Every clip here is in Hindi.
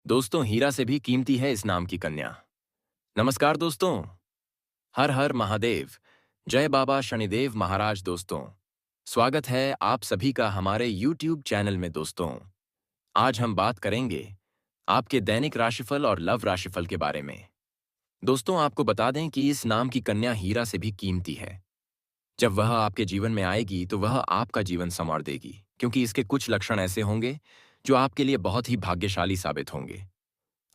दोस्तों, हीरा से भी कीमती है इस नाम की कन्या। नमस्कार दोस्तों। हर हर महादेव। जय बाबा शनिदेव महाराज। दोस्तों, स्वागत है आप सभी का हमारे YouTube चैनल में। दोस्तों, आज हम बात करेंगे आपके दैनिक राशिफल और लव राशिफल के बारे में। दोस्तों, आपको बता दें कि इस नाम की कन्या हीरा से भी कीमती है। जब वह आपके जीवन में आएगी तो वह आपका जीवन संवार देगी, क्योंकि इसके कुछ लक्षण ऐसे होंगे जो आपके लिए बहुत ही भाग्यशाली साबित होंगे।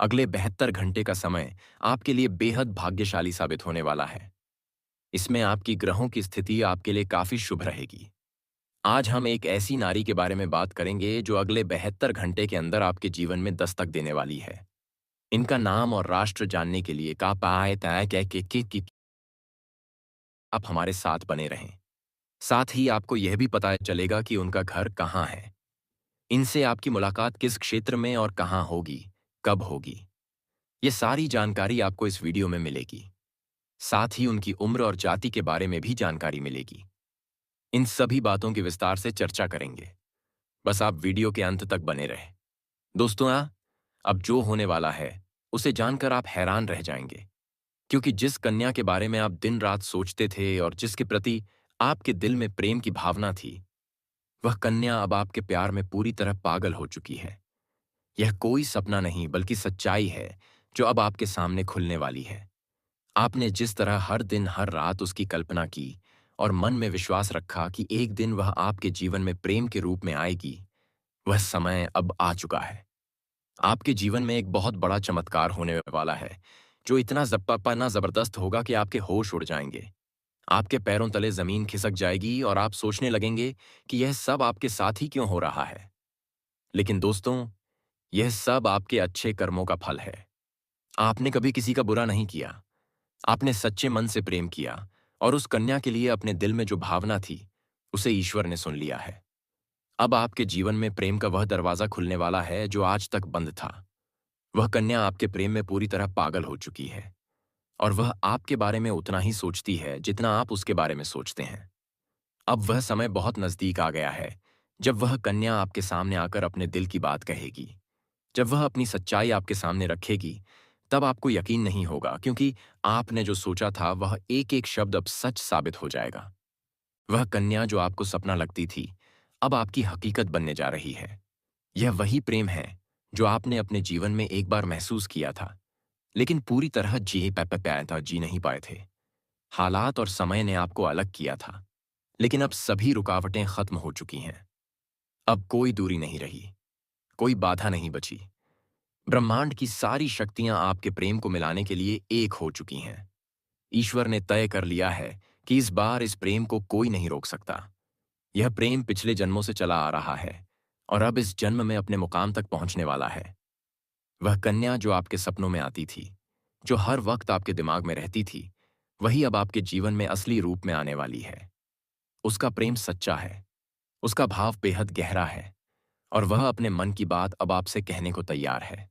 अगले 72 घंटे का समय आपके लिए बेहद भाग्यशाली साबित होने वाला है। इसमें आपकी ग्रहों की स्थिति आपके लिए काफी शुभ रहेगी। आज हम एक ऐसी नारी के बारे में बात करेंगे जो अगले 72 घंटे के अंदर आपके जीवन में दस्तक देने वाली है। इनका नाम और राष्ट्र जानने के लिए का पाए तय के आप हमारे साथ बने रहें। साथ ही आपको यह भी पता चलेगा कि उनका घर कहाँ है। इनसे आपकी मुलाकात किस क्षेत्र में और कहाँ होगी, कब होगी, ये सारी जानकारी आपको इस वीडियो में मिलेगी। साथ ही उनकी उम्र और जाति के बारे में भी जानकारी मिलेगी। इन सभी बातों की विस्तार से चर्चा करेंगे। बस आप वीडियो के अंत तक बने रहें। दोस्तों, अब जो होने वाला है उसे जानकर आप हैरान रह जाएंगे, क्योंकि जिस कन्या के बारे में आप दिन रात सोचते थे और जिसके प्रति आपके दिल में प्रेम की भावना थी, वह कन्या अब आपके प्यार में पूरी तरह पागल हो चुकी है। यह कोई सपना नहीं बल्कि सच्चाई है जो अब आपके सामने खुलने वाली है। आपने जिस तरह हर दिन हर रात उसकी कल्पना की और मन में विश्वास रखा कि एक दिन वह आपके जीवन में प्रेम के रूप में आएगी, वह समय अब आ चुका है। आपके जीवन में एक बहुत बड़ा चमत्कार होने वाला है, जो इतना जब्बापना जबरदस्त होगा कि आपके होश उड़ जाएंगे। आपके पैरों तले जमीन खिसक जाएगी और आप सोचने लगेंगे कि यह सब आपके साथ ही क्यों हो रहा है। लेकिन दोस्तों, यह सब आपके अच्छे कर्मों का फल है। आपने कभी किसी का बुरा नहीं किया। आपने सच्चे मन से प्रेम किया और उस कन्या के लिए अपने दिल में जो भावना थी, उसे ईश्वर ने सुन लिया है। अब आपके जीवन में प्रेम का वह दरवाजा खुलने वाला है जो आज तक बंद था। वह कन्या आपके प्रेम में पूरी तरह पागल हो चुकी है और वह आपके बारे में उतना ही सोचती है जितना आप उसके बारे में सोचते हैं। अब वह समय बहुत नजदीक आ गया है जब वह कन्या आपके सामने आकर अपने दिल की बात कहेगी। जब वह अपनी सच्चाई आपके सामने रखेगी, तब आपको यकीन नहीं होगा, क्योंकि आपने जो सोचा था वह एक एक शब्द अब सच साबित हो जाएगा। वह कन्या जो आपको सपना लगती थी, अब आपकी हकीकत बनने जा रही है। यह वही प्रेम है जो आपने अपने जीवन में एक बार महसूस किया था, लेकिन पूरी तरह जी नहीं पाए थे। हालात और समय ने आपको अलग किया था, लेकिन अब सभी रुकावटें खत्म हो चुकी हैं। अब कोई दूरी नहीं रही, कोई बाधा नहीं बची। ब्रह्मांड की सारी शक्तियां आपके प्रेम को मिलाने के लिए एक हो चुकी हैं। ईश्वर ने तय कर लिया है कि इस बार इस प्रेम को कोई नहीं रोक सकता। यह प्रेम पिछले जन्मों से चला आ रहा है और अब इस जन्म में अपने मुकाम तक पहुंचने वाला है। वह कन्या जो आपके सपनों में आती थी, जो हर वक्त आपके दिमाग में रहती थी, वही अब आपके जीवन में असली रूप में आने वाली है। उसका प्रेम सच्चा है, उसका भाव बेहद गहरा है और वह अपने मन की बात अब आपसे कहने को तैयार है।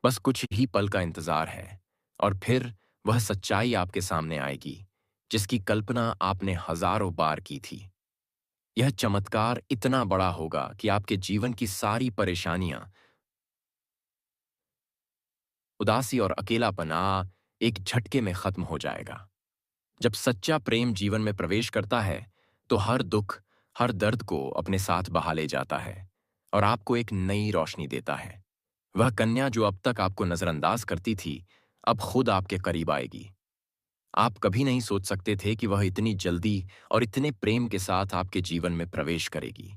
बस कुछ ही पल का इंतजार है और फिर वह सच्चाई आपके सामने आएगी जिसकी कल्पना आपने हजारों बार की थी। यह चमत्कार इतना बड़ा होगा कि आपके जीवन की सारी परेशानियां, उदासी और अकेलापना एक झटके में खत्म हो जाएगा। जब सच्चा प्रेम जीवन में प्रवेश करता है तो हर दुख, हर दर्द को अपने साथ बहा ले जाता है और आपको एक नई रोशनी देता है। वह कन्या जो अब तक आपको नजरअंदाज करती थी, अब खुद आपके करीब आएगी। आप कभी नहीं सोच सकते थे कि वह इतनी जल्दी और इतने प्रेम के साथ आपके जीवन में प्रवेश करेगी।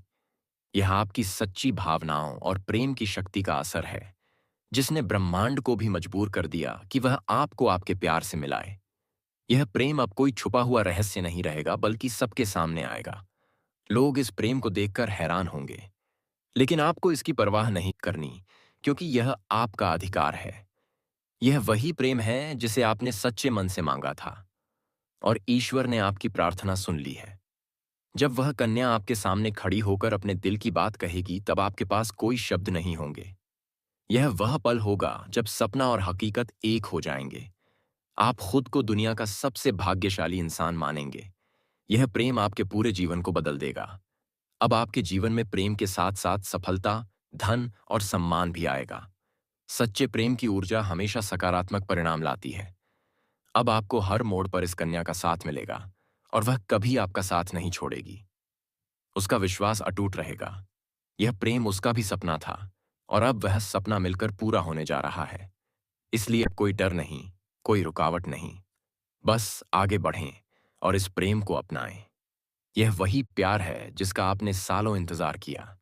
यह आपकी सच्ची भावनाओं और प्रेम की शक्ति का असर है, जिसने ब्रह्मांड को भी मजबूर कर दिया कि वह आपको आपके प्यार से मिलाए। यह प्रेम अब कोई छुपा हुआ रहस्य नहीं रहेगा, बल्कि सबके सामने आएगा। लोग इस प्रेम को देखकर हैरान होंगे, लेकिन आपको इसकी परवाह नहीं करनी, क्योंकि यह आपका अधिकार है। यह वही प्रेम है जिसे आपने सच्चे मन से मांगा था और ईश्वर ने आपकी प्रार्थना सुन ली है। जब वह कन्या आपके सामने खड़ी होकर अपने दिल की बात कहेगी, तब आपके पास कोई शब्द नहीं होंगे। यह वह पल होगा जब सपना और हकीकत एक हो जाएंगे। आप खुद को दुनिया का सबसे भाग्यशाली इंसान मानेंगे। यह प्रेम आपके पूरे जीवन को बदल देगा। अब आपके जीवन में प्रेम के साथ साथ सफलता, धन और सम्मान भी आएगा। सच्चे प्रेम की ऊर्जा हमेशा सकारात्मक परिणाम लाती है। अब आपको हर मोड़ पर इस कन्या का साथ मिलेगा और वह कभी आपका साथ नहीं छोड़ेगी। उसका विश्वास अटूट रहेगा। यह प्रेम उसका भी सपना था और अब वह सपना मिलकर पूरा होने जा रहा है। इसलिए अब कोई डर नहीं, कोई रुकावट नहीं। बस आगे बढ़ें और इस प्रेम को अपनाएं। यह वही प्यार है जिसका आपने सालों इंतजार किया।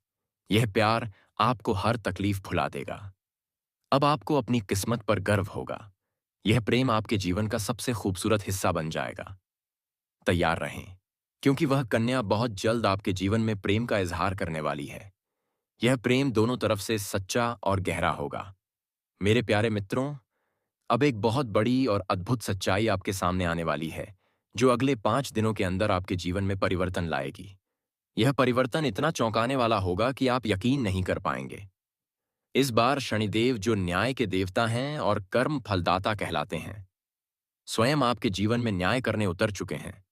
यह प्यार आपको हर तकलीफ भुला देगा। अब आपको अपनी किस्मत पर गर्व होगा। यह प्रेम आपके जीवन का सबसे खूबसूरत हिस्सा बन जाएगा। तैयार रहें, क्योंकि वह कन्या बहुत जल्द आपके जीवन में प्रेम का इजहार करने वाली है। यह प्रेम दोनों तरफ से सच्चा और गहरा होगा। मेरे प्यारे मित्रों, अब एक बहुत बड़ी और अद्भुत सच्चाई आपके सामने आने वाली है, जो अगले 5 दिनों के अंदर आपके जीवन में परिवर्तन लाएगी। यह परिवर्तन इतना चौंकाने वाला होगा कि आप यकीन नहीं कर पाएंगे। इस बार शनिदेव, जो न्याय के देवता हैं और कर्म फलदाता कहलाते हैं, स्वयं आपके जीवन में न्याय करने उतर चुके हैं।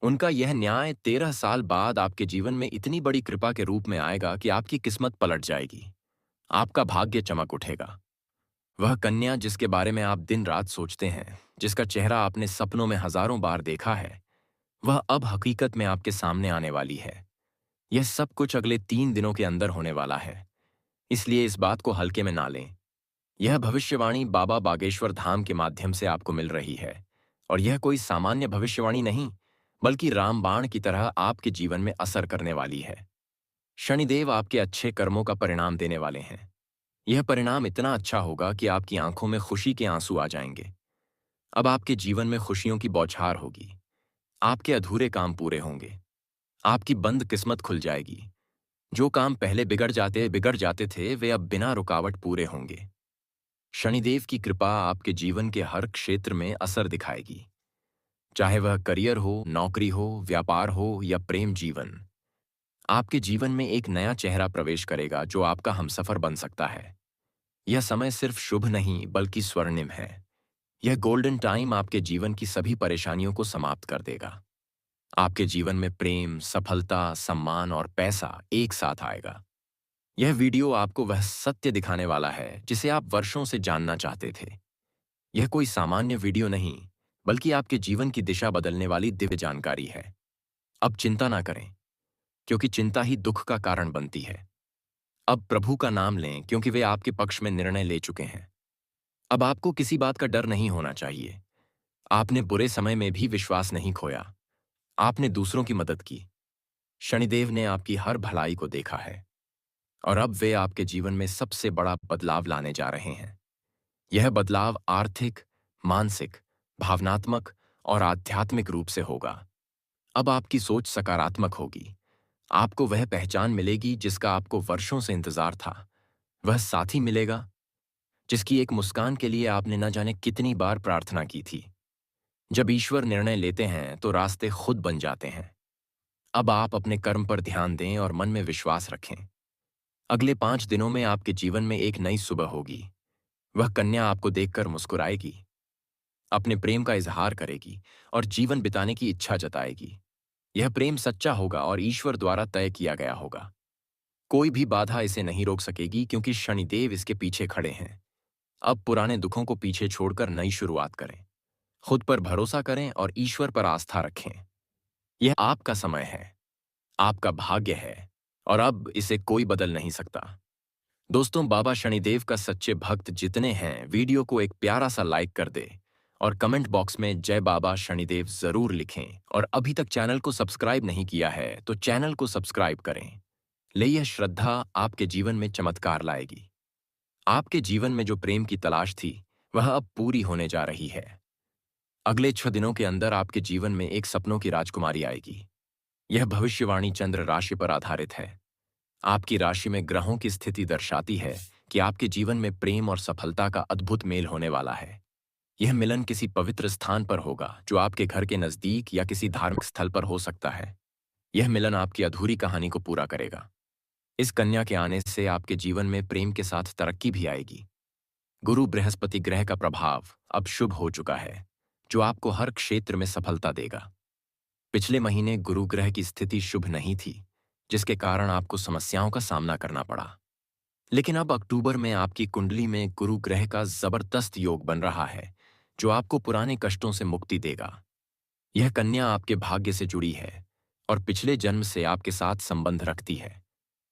उनका यह न्याय 13 साल बाद आपके जीवन में इतनी बड़ी कृपा के रूप में आएगा कि आपकी किस्मत पलट जाएगी। आपका भाग्य चमक उठेगा। वह कन्या जिसके बारे में आप दिन रात सोचते हैं, जिसका चेहरा आपने सपनों में हजारों बार देखा है, वह अब हकीकत में आपके सामने आने वाली है। यह सब कुछ अगले 3 दिनों के अंदर होने वाला है, इसलिए इस बात को हल्के में ना लें। यह भविष्यवाणी बाबा बागेश्वर धाम के माध्यम से आपको मिल रही है, और यह कोई सामान्य भविष्यवाणी नहीं, बल्कि रामबाण की तरह आपके जीवन में असर करने वाली है। शनिदेव आपके अच्छे कर्मों का परिणाम देने वाले हैं। यह परिणाम इतना अच्छा होगा कि आपकी आंखों में खुशी के आंसू आ जाएंगे। अब आपके जीवन में खुशियों की बौछार होगी। आपके अधूरे काम पूरे होंगे। आपकी बंद किस्मत खुल जाएगी। जो काम पहले बिगड़ जाते थे, वे अब बिना रुकावट पूरे होंगे। शनिदेव की कृपा आपके जीवन के हर क्षेत्र में असर दिखाएगी, चाहे वह करियर हो, नौकरी हो, व्यापार हो या प्रेम जीवन। आपके जीवन में एक नया चेहरा प्रवेश करेगा जो आपका हमसफर बन सकता है। यह समय सिर्फ शुभ नहीं, बल्कि स्वर्णिम है। यह गोल्डन टाइम आपके जीवन की सभी परेशानियों को समाप्त कर देगा। आपके जीवन में प्रेम, सफलता, सम्मान और पैसा एक साथ आएगा। यह वीडियो आपको वह सत्य दिखाने वाला है जिसे आप वर्षों से जानना चाहते थे। यह कोई सामान्य वीडियो नहीं, बल्कि आपके जीवन की दिशा बदलने वाली दिव्य जानकारी है। अब चिंता ना करें, क्योंकि चिंता ही दुख का कारण बनती है। अब प्रभु का नाम लें, क्योंकि वे आपके पक्ष में निर्णय ले चुके हैं। अब आपको किसी बात का डर नहीं होना चाहिए। आपने बुरे समय में भी विश्वास नहीं खोया। आपने दूसरों की मदद की। शनिदेव ने आपकी हर भलाई को देखा है, और अब वे आपके जीवन में सबसे बड़ा बदलाव लाने जा रहे हैं। यह बदलाव आर्थिक, मानसिक, भावनात्मक और आध्यात्मिक रूप से होगा। अब आपकी सोच सकारात्मक होगी। आपको वह पहचान मिलेगी जिसका आपको वर्षों से इंतजार था। वह साथी मिलेगा जिसकी एक मुस्कान के लिए आपने न जाने कितनी बार प्रार्थना की थी। जब ईश्वर निर्णय लेते हैं तो रास्ते खुद बन जाते हैं। अब आप अपने कर्म पर ध्यान दें और मन में विश्वास रखें। अगले 5 दिनों में आपके जीवन में एक नई सुबह होगी। वह कन्या आपको देखकर मुस्कुराएगी, अपने प्रेम का इजहार करेगी और जीवन बिताने की इच्छा जताएगी। यह प्रेम सच्चा होगा और ईश्वर द्वारा तय किया गया होगा। कोई भी बाधा इसे नहीं रोक सकेगी, क्योंकि शनिदेव इसके पीछे खड़े हैं। अब पुराने दुखों को पीछे छोड़कर नई शुरुआत करें। खुद पर भरोसा करें और ईश्वर पर आस्था रखें। यह आपका समय है, आपका भाग्य है, और अब इसे कोई बदल नहीं सकता। दोस्तों, बाबा शनिदेव का सच्चे भक्त जितने हैं, वीडियो को एक प्यारा सा लाइक कर दे और कमेंट बॉक्स में जय बाबा शनिदेव जरूर लिखें। और अभी तक चैनल को सब्सक्राइब नहीं किया है तो चैनल को सब्सक्राइब करें। ले यह श्रद्धा आपके जीवन में चमत्कार लाएगी। आपके जीवन में जो प्रेम की तलाश थी, वह अब पूरी होने जा रही है। अगले 6 दिनों के अंदर आपके जीवन में एक सपनों की राजकुमारी आएगी। यह भविष्यवाणी चंद्र राशि पर आधारित है। आपकी राशि में ग्रहों की स्थिति दर्शाती है कि आपके जीवन में प्रेम और सफलता का अद्भुत मेल होने वाला है। यह मिलन किसी पवित्र स्थान पर होगा, जो आपके घर के नजदीक या किसी धार्मिक स्थल पर हो सकता है। यह मिलन आपकी अधूरी कहानी को पूरा करेगा। इस कन्या के आने से आपके जीवन में प्रेम के साथ तरक्की भी आएगी। गुरु बृहस्पति ग्रह का प्रभाव अब शुभ हो चुका है, जो आपको हर क्षेत्र में सफलता देगा। पिछले महीने गुरु ग्रह की स्थिति शुभ नहीं थी, जिसके कारण आपको समस्याओं का सामना करना पड़ा। लेकिन अब अक्टूबर में आपकी कुंडली में गुरु ग्रह का जबरदस्त योग बन रहा है, जो आपको पुराने कष्टों से मुक्ति देगा। यह कन्या आपके भाग्य से जुड़ी है और पिछले जन्म से आपके साथ संबंध रखती है।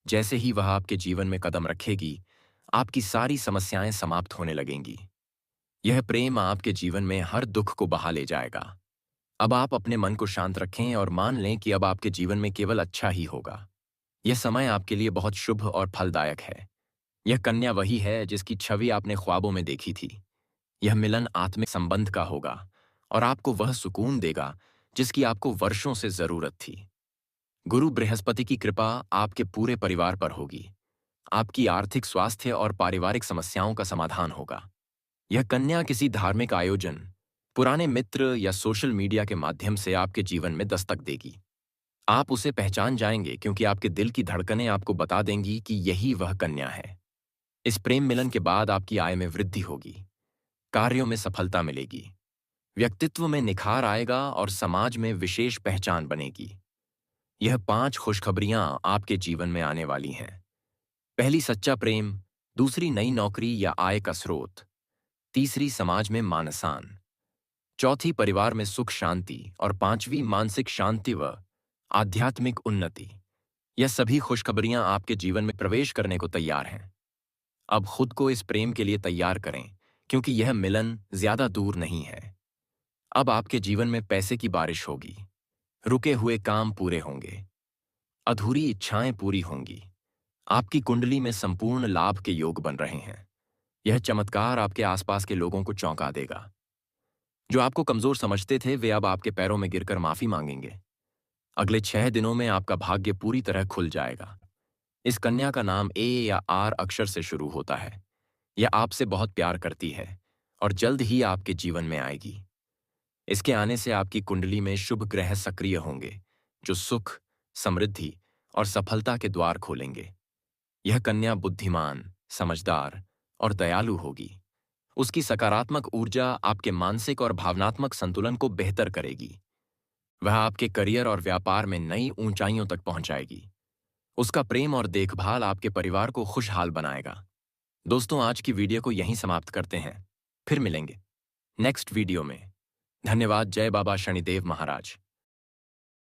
जैसे ही वह आपके जीवन में कदम रखेगी, आपकी सारी समस्याएं समाप्त होने लगेंगी। यह प्रेम आपके जीवन में हर दुख को बहा ले जाएगा। अब आप अपने मन को शांत रखें और मान लें कि अब आपके जीवन में केवल अच्छा ही होगा। यह समय आपके लिए बहुत शुभ और फलदायक है। यह कन्या वही है जिसकी छवि आपने ख्वाबों में देखी थी। यह मिलन आत्मिक संबंध का होगा और आपको वह सुकून देगा जिसकी आपको वर्षों से जरूरत थी। गुरु बृहस्पति की कृपा आपके पूरे परिवार पर होगी। आपकी आर्थिक, स्वास्थ्य और पारिवारिक समस्याओं का समाधान होगा। यह कन्या किसी धार्मिक आयोजन, पुराने मित्र या सोशल मीडिया के माध्यम से आपके जीवन में दस्तक देगी। आप उसे पहचान जाएंगे क्योंकि आपके दिल की धड़कनें आपको बता देंगी कि यही वह कन्या है। इस प्रेम मिलन के बाद आपकी आय में वृद्धि होगी, कार्यों में सफलता मिलेगी, व्यक्तित्व में निखार आएगा और समाज में विशेष पहचान बनेगी। यह 5 खुशखबरियां आपके जीवन में आने वाली हैं। पहली, सच्चा प्रेम। दूसरी, नई नौकरी या आय का स्रोत। तीसरी, समाज में मान सम्मान। चौथी, परिवार में सुख शांति। और पांचवी, मानसिक शांति व आध्यात्मिक उन्नति। यह सभी खुशखबरियां आपके जीवन में प्रवेश करने को तैयार हैं। अब खुद को इस प्रेम के लिए तैयार करें, क्योंकि यह मिलन ज्यादा दूर नहीं है। अब आपके जीवन में पैसे की बारिश होगी, रुके हुए काम पूरे होंगे, अधूरी इच्छाएं पूरी होंगी। आपकी कुंडली में संपूर्ण लाभ के योग बन रहे हैं। यह चमत्कार आपके आसपास के लोगों को चौंका देगा। जो आपको कमजोर समझते थे, वे अब आपके पैरों में गिरकर माफी मांगेंगे। अगले 6 दिनों में आपका भाग्य पूरी तरह खुल जाएगा। इस कन्या का नाम ए या आर अक्षर से शुरू होता है। यह आपसे बहुत प्यार करती है और जल्द ही आपके जीवन में आएगी। इसके आने से आपकी कुंडली में शुभ ग्रह सक्रिय होंगे, जो सुख, समृद्धि और सफलता के द्वार खोलेंगे। यह कन्या बुद्धिमान, समझदार और दयालु होगी। उसकी सकारात्मक ऊर्जा आपके मानसिक और भावनात्मक संतुलन को बेहतर करेगी। वह आपके करियर और व्यापार में नई ऊंचाइयों तक पहुंचाएगी। उसका प्रेम और देखभाल आपके परिवार को खुशहाल बनाएगा। दोस्तों, आज की वीडियो को यहीं समाप्त करते हैं। फिर मिलेंगे नेक्स्ट वीडियो में। धन्यवाद। जय बाबा शनिदेव महाराज।